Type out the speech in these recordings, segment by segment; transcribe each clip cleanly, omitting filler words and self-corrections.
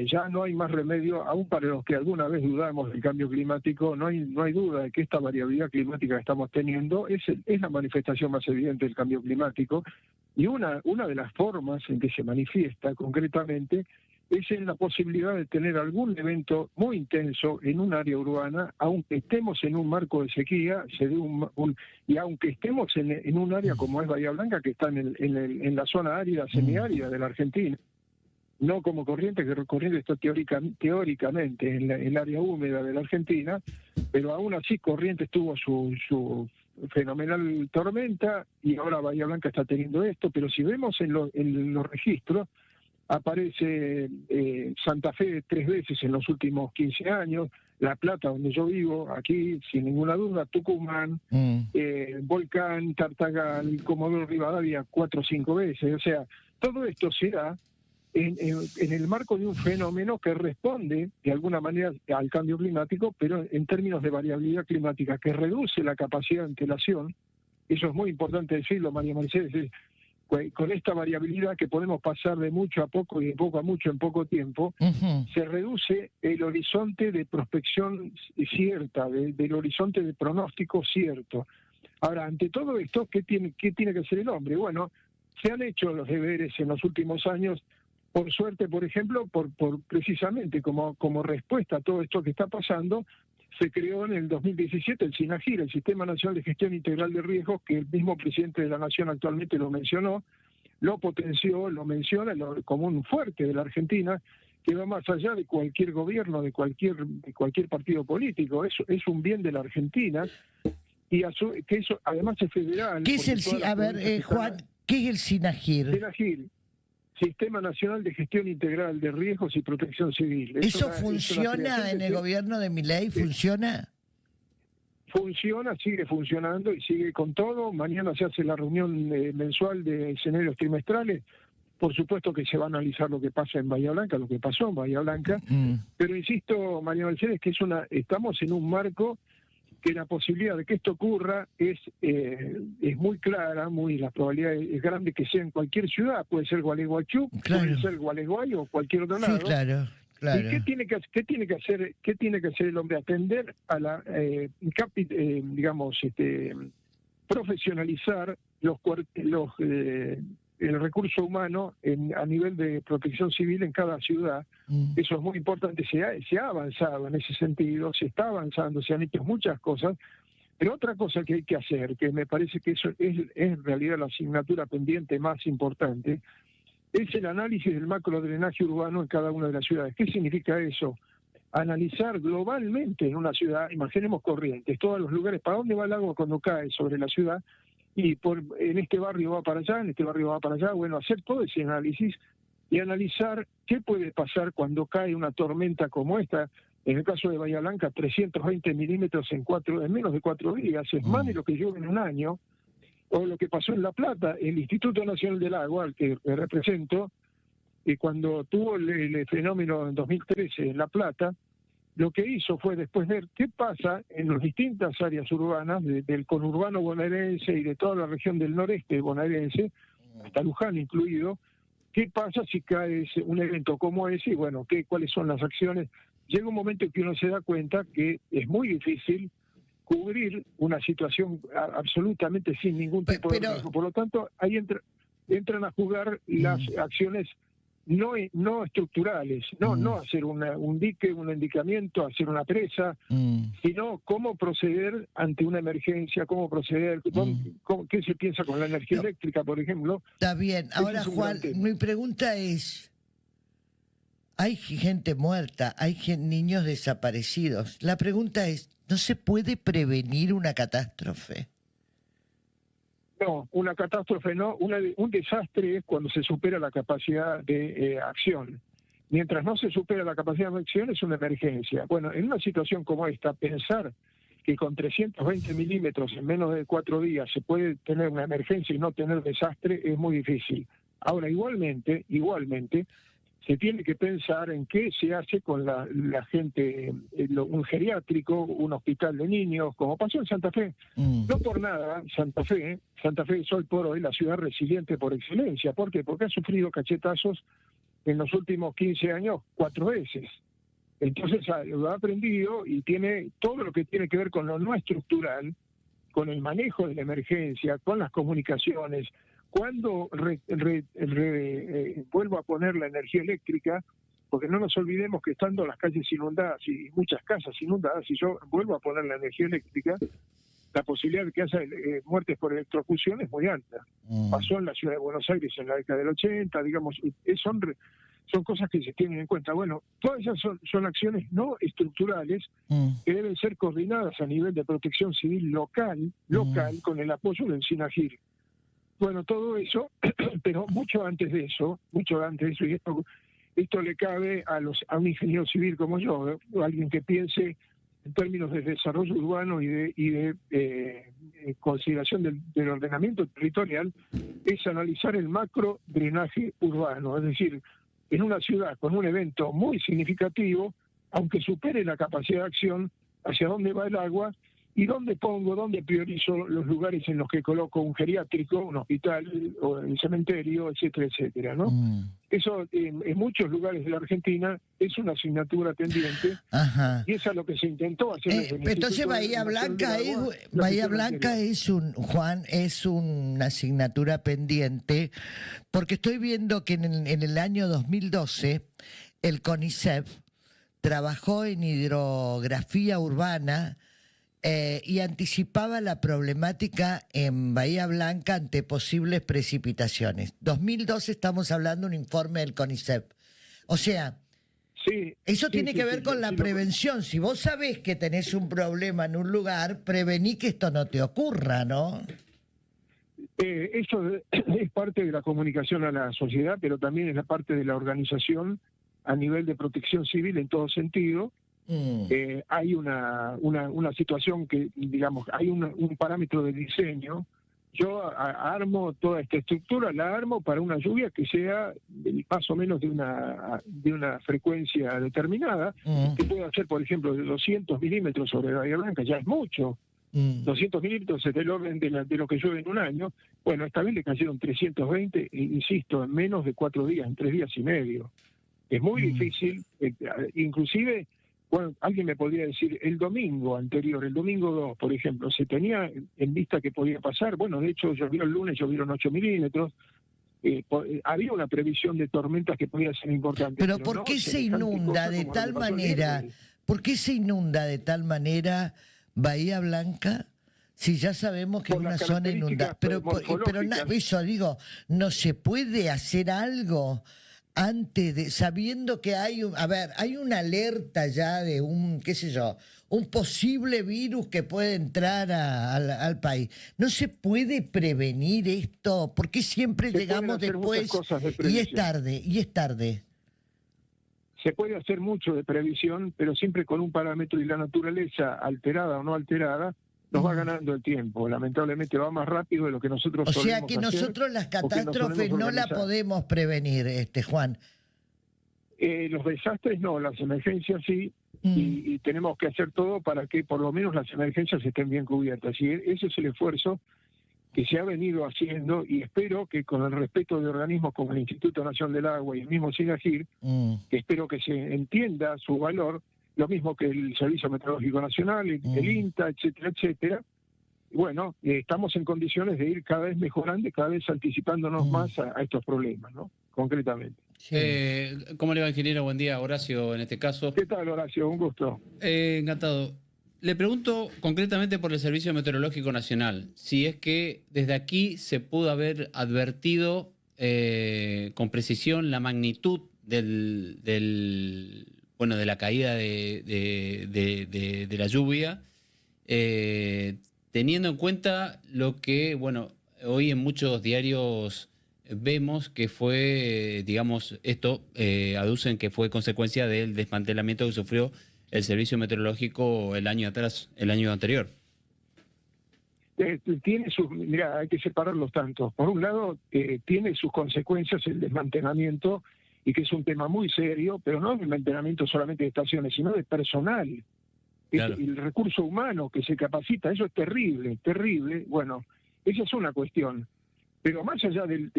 Ya no hay más remedio, aún para los que alguna vez dudamos del cambio climático, no hay duda de que esta variabilidad climática que estamos teniendo es la manifestación más evidente del cambio climático, y una de las formas en que se manifiesta concretamente es en la posibilidad de tener algún evento muy intenso en un área urbana, aunque estemos en un marco de sequía, y aunque estemos en un área como es Bahía Blanca, que está en la zona árida, semiárida de la Argentina. No como Corrientes, que Corrientes está teóricamente en el área húmeda de la Argentina, pero aún así Corrientes tuvo su fenomenal tormenta y ahora Bahía Blanca está teniendo esto, pero si vemos en los registros, aparece Santa Fe 3 veces en los últimos 15 años, La Plata, donde yo vivo, aquí sin ninguna duda, Tucumán, Volcán, Tartagal, Comodoro Rivadavia 4 o 5 veces, o sea, todo esto se da en el marco de un fenómeno que responde de alguna manera al cambio climático, pero en términos de variabilidad climática, que reduce la capacidad de antelación. Eso es muy importante decirlo, María Mercedes, con esta variabilidad que podemos pasar de mucho a poco y de poco a mucho en poco tiempo, se reduce el horizonte de prospección cierta, del horizonte de pronóstico cierto. Ahora, ante todo esto, ¿qué tiene que hacer el hombre? Bueno, se han hecho los deberes en los últimos años. Por suerte, por ejemplo, precisamente como respuesta a todo esto que está pasando, se creó en el 2017 el SINAGIR, el Sistema Nacional de Gestión Integral de Riesgos, que el mismo presidente de la Nación actualmente lo mencionó, lo potenció, lo menciona como un fuerte de la Argentina, que va más allá de cualquier gobierno, de cualquier partido político. Eso es un bien de la Argentina, y que eso además es federal. ¿Qué es Juan, qué es el SINAGIR? SINAGIR, Sistema Nacional de Gestión Integral de Riesgos y Protección Civil. ¿Eso funciona en el gobierno de Milei? ¿Funciona? Funciona, sigue funcionando y sigue con todo. Mañana se hace la reunión mensual de escenarios trimestrales. Por supuesto que se va a analizar lo que pasa en Bahía Blanca, lo que pasó en Bahía Blanca. Pero insisto, María Mercedes, que estamos en un marco que la posibilidad de que esto ocurra es muy clara, la probabilidad es grande que sea en cualquier ciudad, puede ser Gualeguaychú, puede ser Gualeguay o cualquier otro lado. Sí, claro. ¿Y qué tiene que hacer el hombre? Atender a la, profesionalizar el recurso humano a nivel de protección civil en cada ciudad. Eso es muy importante. Se ha avanzado en ese sentido, se está avanzando, se han hecho muchas cosas, pero otra cosa que hay que hacer, que me parece que eso es en realidad la asignatura pendiente más importante, es el análisis del macrodrenaje urbano en cada una de las ciudades. ¿Qué significa eso? Analizar globalmente en una ciudad, imaginemos Corrientes, todos los lugares, ¿para dónde va el agua cuando cae sobre la ciudad? Y en este barrio va para allá, en este barrio va para allá. Bueno, hacer todo ese análisis y analizar qué puede pasar cuando cae una tormenta como esta. En el caso de Bahía Blanca, 320 milímetros en menos de 4 días, es más de lo que llueve en un año. O lo que pasó en La Plata, el Instituto Nacional del Agua, al que represento, cuando tuvo el fenómeno en 2013 en La Plata, lo que hizo fue después ver qué pasa en las distintas áreas urbanas del conurbano bonaerense y de toda la región del noreste bonaerense, hasta Luján incluido, qué pasa si cae un evento como ese y bueno, cuáles son las acciones. Llega un momento en que uno se da cuenta que es muy difícil cubrir una situación absolutamente sin ningún tipo de riesgo. Por lo tanto, ahí entran a jugar las acciones no estructurales, no hacer un dique, un endicamiento, hacer una presa, sino cómo proceder ante una emergencia, cómo proceder, qué se piensa con la energía eléctrica, por ejemplo. Está bien. Ahora, Juan, mi pregunta es, hay gente muerta, hay niños desaparecidos. La pregunta es, ¿no se puede prevenir una catástrofe? No, una catástrofe no. Un desastre es cuando se supera la capacidad de acción. Mientras no se supera la capacidad de acción es una emergencia. Bueno, en una situación como esta, pensar que con 320 milímetros en menos de 4 días se puede tener una emergencia y no tener desastre es muy difícil. Ahora, igualmente, se tiene que pensar en qué se hace con la gente, un geriátrico, un hospital de niños, como pasó en Santa Fe. No por nada, Santa Fe es hoy por hoy la ciudad resiliente por excelencia. ¿Por qué? Porque ha sufrido cachetazos en los últimos 15 años 4 veces. Entonces lo ha aprendido y tiene todo lo que tiene que ver con lo no estructural, con el manejo de la emergencia, con las comunicaciones. Cuando vuelvo a poner la energía eléctrica, porque no nos olvidemos que estando las calles inundadas y muchas casas inundadas, si yo vuelvo a poner la energía eléctrica, la posibilidad de que haya muertes por electrocución es muy alta. Pasó en la ciudad de Buenos Aires en la década del 80, digamos, son cosas que se tienen en cuenta. Bueno, todas esas son acciones no estructurales que deben ser coordinadas a nivel de protección civil local, con el apoyo del SINAGIR. Bueno, todo eso, pero mucho antes de eso, y esto le cabe a un ingeniero civil como yo, o alguien que piense en términos de desarrollo urbano y de consideración del ordenamiento territorial, es analizar el macro drenaje urbano, es decir, en una ciudad con un evento muy significativo, aunque supere la capacidad de acción, hacia dónde va el agua y dónde priorizo los lugares en los que coloco un geriátrico, un hospital, o el cementerio, etcétera, etcétera, ¿no? Eso en muchos lugares de la Argentina es una asignatura pendiente. Ajá. Y eso es lo que se intentó hacer. Entonces Bahía Blanca es una asignatura pendiente, porque estoy viendo que en el año 2012 el CONICET trabajó en hidrografía urbana y anticipaba la problemática en Bahía Blanca ante posibles precipitaciones. 2012 estamos hablando de un informe del CONICET. O sea, eso tiene que ver con la prevención. Si vos sabés que tenés un problema en un lugar, prevení que esto no te ocurra, ¿no? Eso es parte de la comunicación a la sociedad, pero también es la parte de la organización a nivel de protección civil en todo sentido. Hay una situación que, digamos, hay un parámetro de diseño. Yo armo toda esta estructura, la armo para una lluvia que sea más o menos de una frecuencia determinada, que pueda ser, por ejemplo, de 200 milímetros sobre Bahía Blanca, ya es mucho. 200 milímetros es del orden de lo que llueve en un año. Bueno, esta vez le cayeron 320, insisto, en menos de 4 días, en 3 días y medio. Es muy difícil, inclusive... Bueno, alguien me podría decir, el domingo anterior, el domingo 2, por ejemplo, ¿se tenía en vista que podía pasar? Bueno, de hecho, llovió el lunes, llovieron 8 milímetros. Había una previsión de tormentas que podían ser importantes. Pero ¿por qué se inunda de tal manera? ¿Por qué se inunda de tal manera Bahía Blanca? Si ya sabemos que es una zona inundada. Pero eso digo, ¿no se puede hacer algo antes de, sabiendo que hay una alerta ya de un posible virus que puede entrar al país? ¿No se puede prevenir esto? ¿Por qué siempre llegamos después y es tarde? Se puede hacer mucho de previsión, pero siempre con un parámetro, y la naturaleza, alterada o no alterada, nos va ganando el tiempo. Lamentablemente va más rápido de lo que nosotros solemos hacer. O sea que nosotros las catástrofes no las podemos prevenir, Juan. Los desastres no, las emergencias sí, y tenemos que hacer todo para que por lo menos las emergencias estén bien cubiertas. Y ese es el esfuerzo que se ha venido haciendo, y espero que con el respeto de organismos como el Instituto Nacional del Agua y el mismo SINAGIR, que espero que se entienda su valor, lo mismo que el Servicio Meteorológico Nacional, el INTA, etcétera, etcétera. Bueno, estamos en condiciones de ir cada vez mejorando y cada vez anticipándonos más a estos problemas, ¿no? Concretamente. ¿Cómo le va, ingeniero? Buen día, Horacio, en este caso. ¿Qué tal, Horacio? Un gusto. Encantado. Le pregunto concretamente por el Servicio Meteorológico Nacional, si es que desde aquí se pudo haber advertido con precisión la magnitud de la caída de la lluvia, teniendo en cuenta lo que, hoy en muchos diarios vemos que fue, esto aducen que fue consecuencia del desmantelamiento que sufrió el Servicio Meteorológico el año anterior. Mirá, hay que separarlos tanto. Por un lado, tiene sus consecuencias el desmantelamiento, y que es un tema muy serio, pero no el desmantelamiento solamente de estaciones, sino de personal. Claro. El recurso humano que se capacita, eso es terrible, terrible. Bueno, esa es una cuestión. Pero más allá del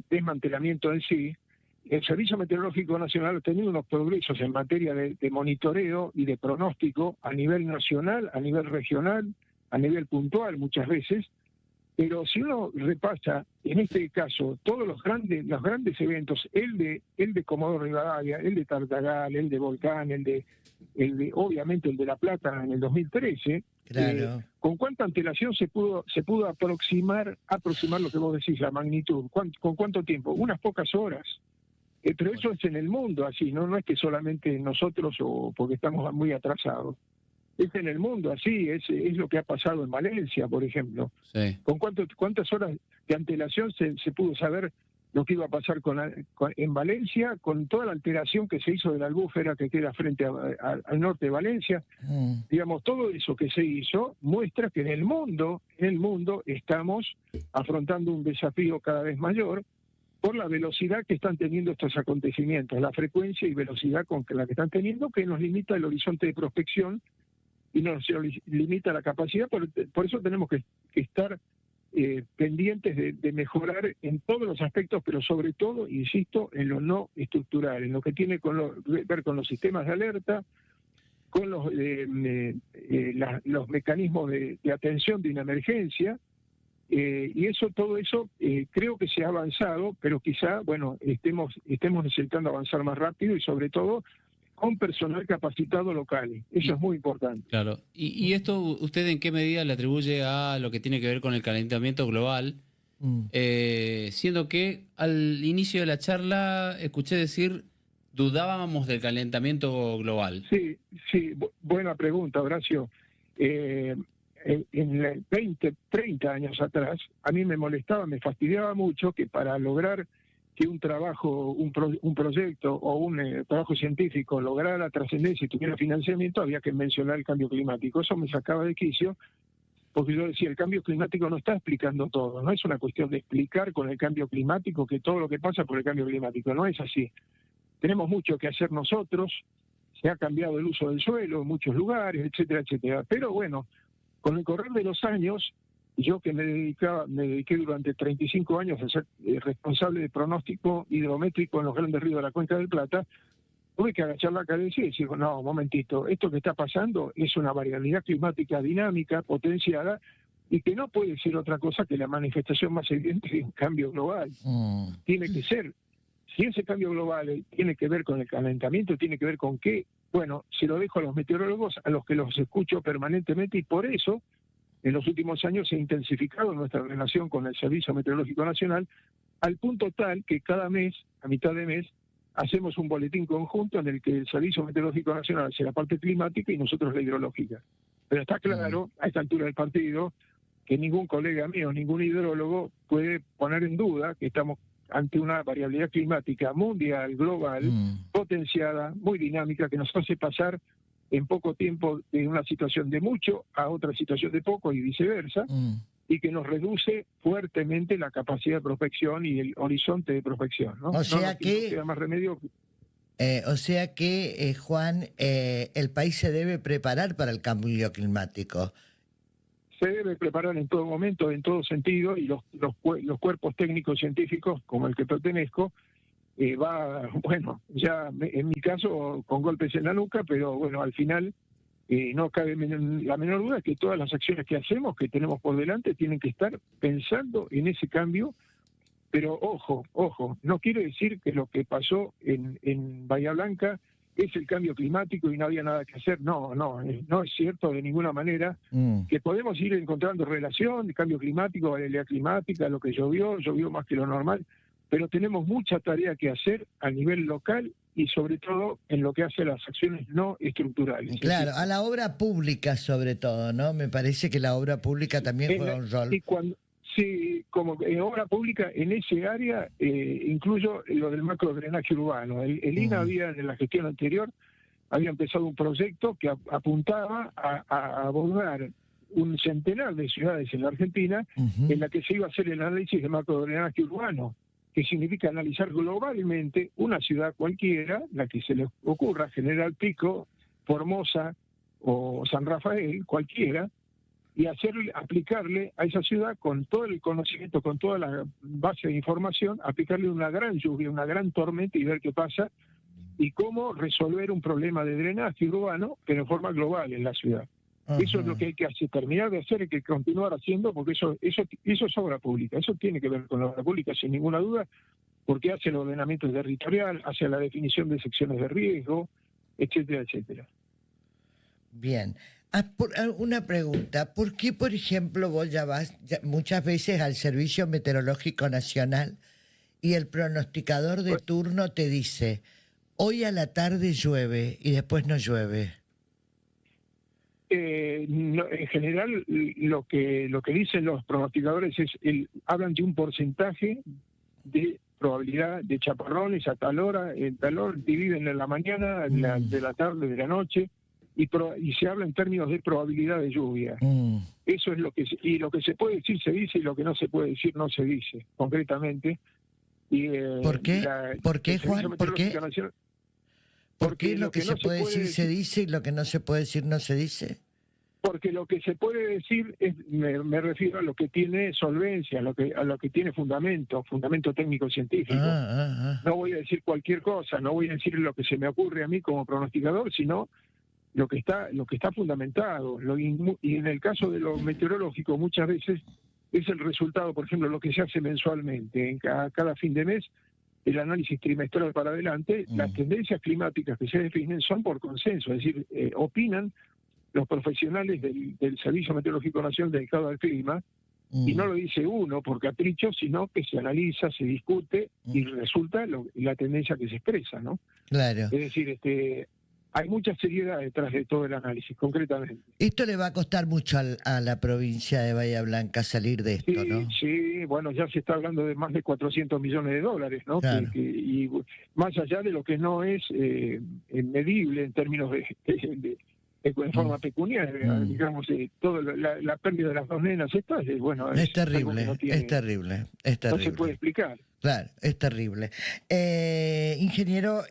desmantelamiento en sí, el Servicio Meteorológico Nacional ha tenido unos progresos en materia de monitoreo y de pronóstico a nivel nacional, a nivel regional, a nivel puntual muchas veces, pero si uno repasa, en este caso, todos los grandes eventos, el de Comodoro Rivadavia, el de Tartagal, el de Volcán, obviamente el de La Plata en el 2013, claro. ¿Con cuánta antelación se pudo aproximar lo que vos decís, la magnitud? ¿Con cuánto tiempo? Unas pocas horas. Pero eso es en el mundo así, no es que solamente nosotros o porque estamos muy atrasados. Es en el mundo así, es lo que ha pasado en Valencia, por ejemplo. Sí. ¿Con cuántas horas de antelación se pudo saber lo que iba a pasar en Valencia, con toda la alteración que se hizo de la albúfera que queda frente al norte de Valencia? Digamos, todo eso que se hizo muestra que en el mundo estamos afrontando un desafío cada vez mayor por la velocidad que están teniendo estos acontecimientos, la frecuencia y velocidad con la que están teniendo, que nos limita el horizonte de prospección y nos limita la capacidad. Por eso tenemos que estar pendientes de mejorar en todos los aspectos, pero sobre todo, insisto, en lo no estructural, en lo que tiene que ver con los sistemas de alerta, con los mecanismos de atención de una emergencia, y todo eso creo que se ha avanzado, pero quizá, estemos necesitando avanzar más rápido y sobre todo con personal capacitado local. Eso es muy importante. Claro. ¿Y esto usted en qué medida le atribuye a lo que tiene que ver con el calentamiento global? Siendo que al inicio de la charla escuché decir, dudábamos del calentamiento global. Sí, buena pregunta, Horacio. En 30 años atrás, a mí me fastidiaba mucho que para lograr que un trabajo, un proyecto o un trabajo científico lograra trascendencia y tuviera financiamiento, había que mencionar el cambio climático. Eso me sacaba de quicio, porque yo decía, el cambio climático no está explicando todo, no es una cuestión de explicar con el cambio climático que todo lo que pasa por el cambio climático, no es así. Tenemos mucho que hacer nosotros, se ha cambiado el uso del suelo en muchos lugares, etcétera, etcétera. Pero bueno, con el correr de los años, yo que me dediqué durante 35 años a ser responsable de pronóstico hidrométrico en los grandes ríos de la Cuenca del Plata, tuve que agachar la cabeza y decir, no, un momentito, esto que está pasando es una variabilidad climática dinámica, potenciada, y que no puede ser otra cosa que la manifestación más evidente de un cambio global. Tiene que ser. Si ese cambio global tiene que ver con el calentamiento, tiene que ver con qué, bueno, se lo dejo a los meteorólogos, a los que los escucho permanentemente, y por eso en los últimos años se ha intensificado nuestra relación con el Servicio Meteorológico Nacional, al punto tal que cada mes, a mitad de mes, hacemos un boletín conjunto en el que el Servicio Meteorológico Nacional hace la parte climática y nosotros la hidrológica. Pero está claro, a esta altura del partido, que ningún colega mío, ningún hidrólogo puede poner en duda que estamos ante una variabilidad climática mundial, global, potenciada, muy dinámica, que nos hace pasar en poco tiempo de una situación de mucho a otra situación de poco y viceversa, y que nos reduce fuertemente la capacidad de prospección y el horizonte de prospección, ¿no? O sea no queda más remedio. Juan, el país se debe preparar para el cambio climático. Se debe preparar en todo momento, en todo sentido, y los cuerpos técnicos científicos, como el que pertenezco, ya en mi caso con golpes en la nuca, pero bueno, al final no cabe la menor duda que todas las acciones que hacemos, que tenemos por delante, tienen que estar pensando en ese cambio. Pero ojo, no quiere decir que lo que pasó en Bahía Blanca es el cambio climático y no había nada que hacer. No es cierto de ninguna manera. Que podemos ir encontrando relación de cambio climático, variabilidad climática, lo que llovió más que lo normal, pero tenemos mucha tarea que hacer a nivel local y sobre todo en lo que hace a las acciones no estructurales. Claro, a la obra pública sobre todo, ¿no? Me parece que la obra pública también juega un rol. Sí, como obra pública en ese área incluyo lo del macrodrenaje urbano. El INA en la gestión anterior había empezado un proyecto que apuntaba a abordar un centenar de ciudades en la Argentina en la que se iba a hacer el análisis de macrodrenaje urbano, que significa analizar globalmente una ciudad cualquiera, la que se les ocurra, General Pico, Formosa o San Rafael, cualquiera, y aplicarle a esa ciudad con todo el conocimiento, con toda la base de información, aplicarle una gran lluvia, una gran tormenta y ver qué pasa y cómo resolver un problema de drenaje urbano, pero en forma global en la ciudad. Eso es lo que hay que hacer, terminar de hacer, hay que continuar haciendo, porque eso es obra pública, eso tiene que ver con la obra pública sin ninguna duda, porque hace el ordenamiento territorial, hace la definición de secciones de riesgo, etcétera, etcétera. Bien. Una pregunta, ¿por qué, por ejemplo, vos ya vas muchas veces al Servicio Meteorológico Nacional y el pronosticador de turno te dice, hoy a la tarde llueve y después no llueve? No, en general, lo que dicen los pronosticadores es, hablan de un porcentaje de probabilidad de chaparrones a tal hora, en tal hora, dividen en la mañana, de la tarde, de la noche, y se habla en términos de probabilidad de lluvia. Eso es lo que se puede decir se dice, y lo que no se puede decir no se dice, concretamente. Y, ¿por qué? ¿Por qué, Juan? ¿Por qué? ¿Por qué lo que se puede decir se dice y lo que no se puede decir no se dice? Porque lo que se puede decir, me refiero a lo que tiene solvencia, a lo que tiene fundamento técnico-científico. No voy a decir cualquier cosa, no voy a decir lo que se me ocurre a mí como pronosticador, sino lo que está fundamentado. Y en el caso de lo meteorológico, muchas veces es el resultado, por ejemplo, lo que se hace mensualmente, en cada fin de mes, el análisis trimestral para adelante, las tendencias climáticas que se definen son por consenso, es decir, opinan los profesionales del Servicio Meteorológico Nacional dedicado al clima, y no lo dice uno por capricho, sino que se analiza, se discute y resulta la tendencia que se expresa, ¿no? Claro. Es decir, hay mucha seriedad detrás de todo el análisis, concretamente. Esto le va a costar mucho a la provincia de Bahía Blanca salir de esto, ¿no? Sí, bueno, ya se está hablando de más de 400 millones de dólares, ¿no? Claro. Y más allá de lo que no es medible en términos en forma pecuniaria, digamos, toda la pérdida de las dos nenas, bueno, es terrible, es terrible. No se puede explicar. Claro, es terrible. Ingeniero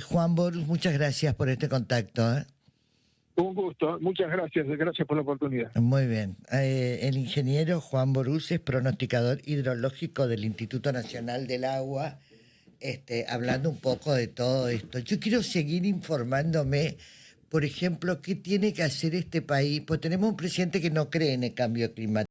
Juan Borús, muchas gracias por este contacto. Un gusto, muchas gracias por la oportunidad. Muy bien. El ingeniero Juan Borús es pronosticador hidrológico del Instituto Nacional del Agua, hablando un poco de todo esto. Yo quiero seguir informándome, por ejemplo, qué tiene que hacer este país, pues tenemos un presidente que no cree en el cambio climático.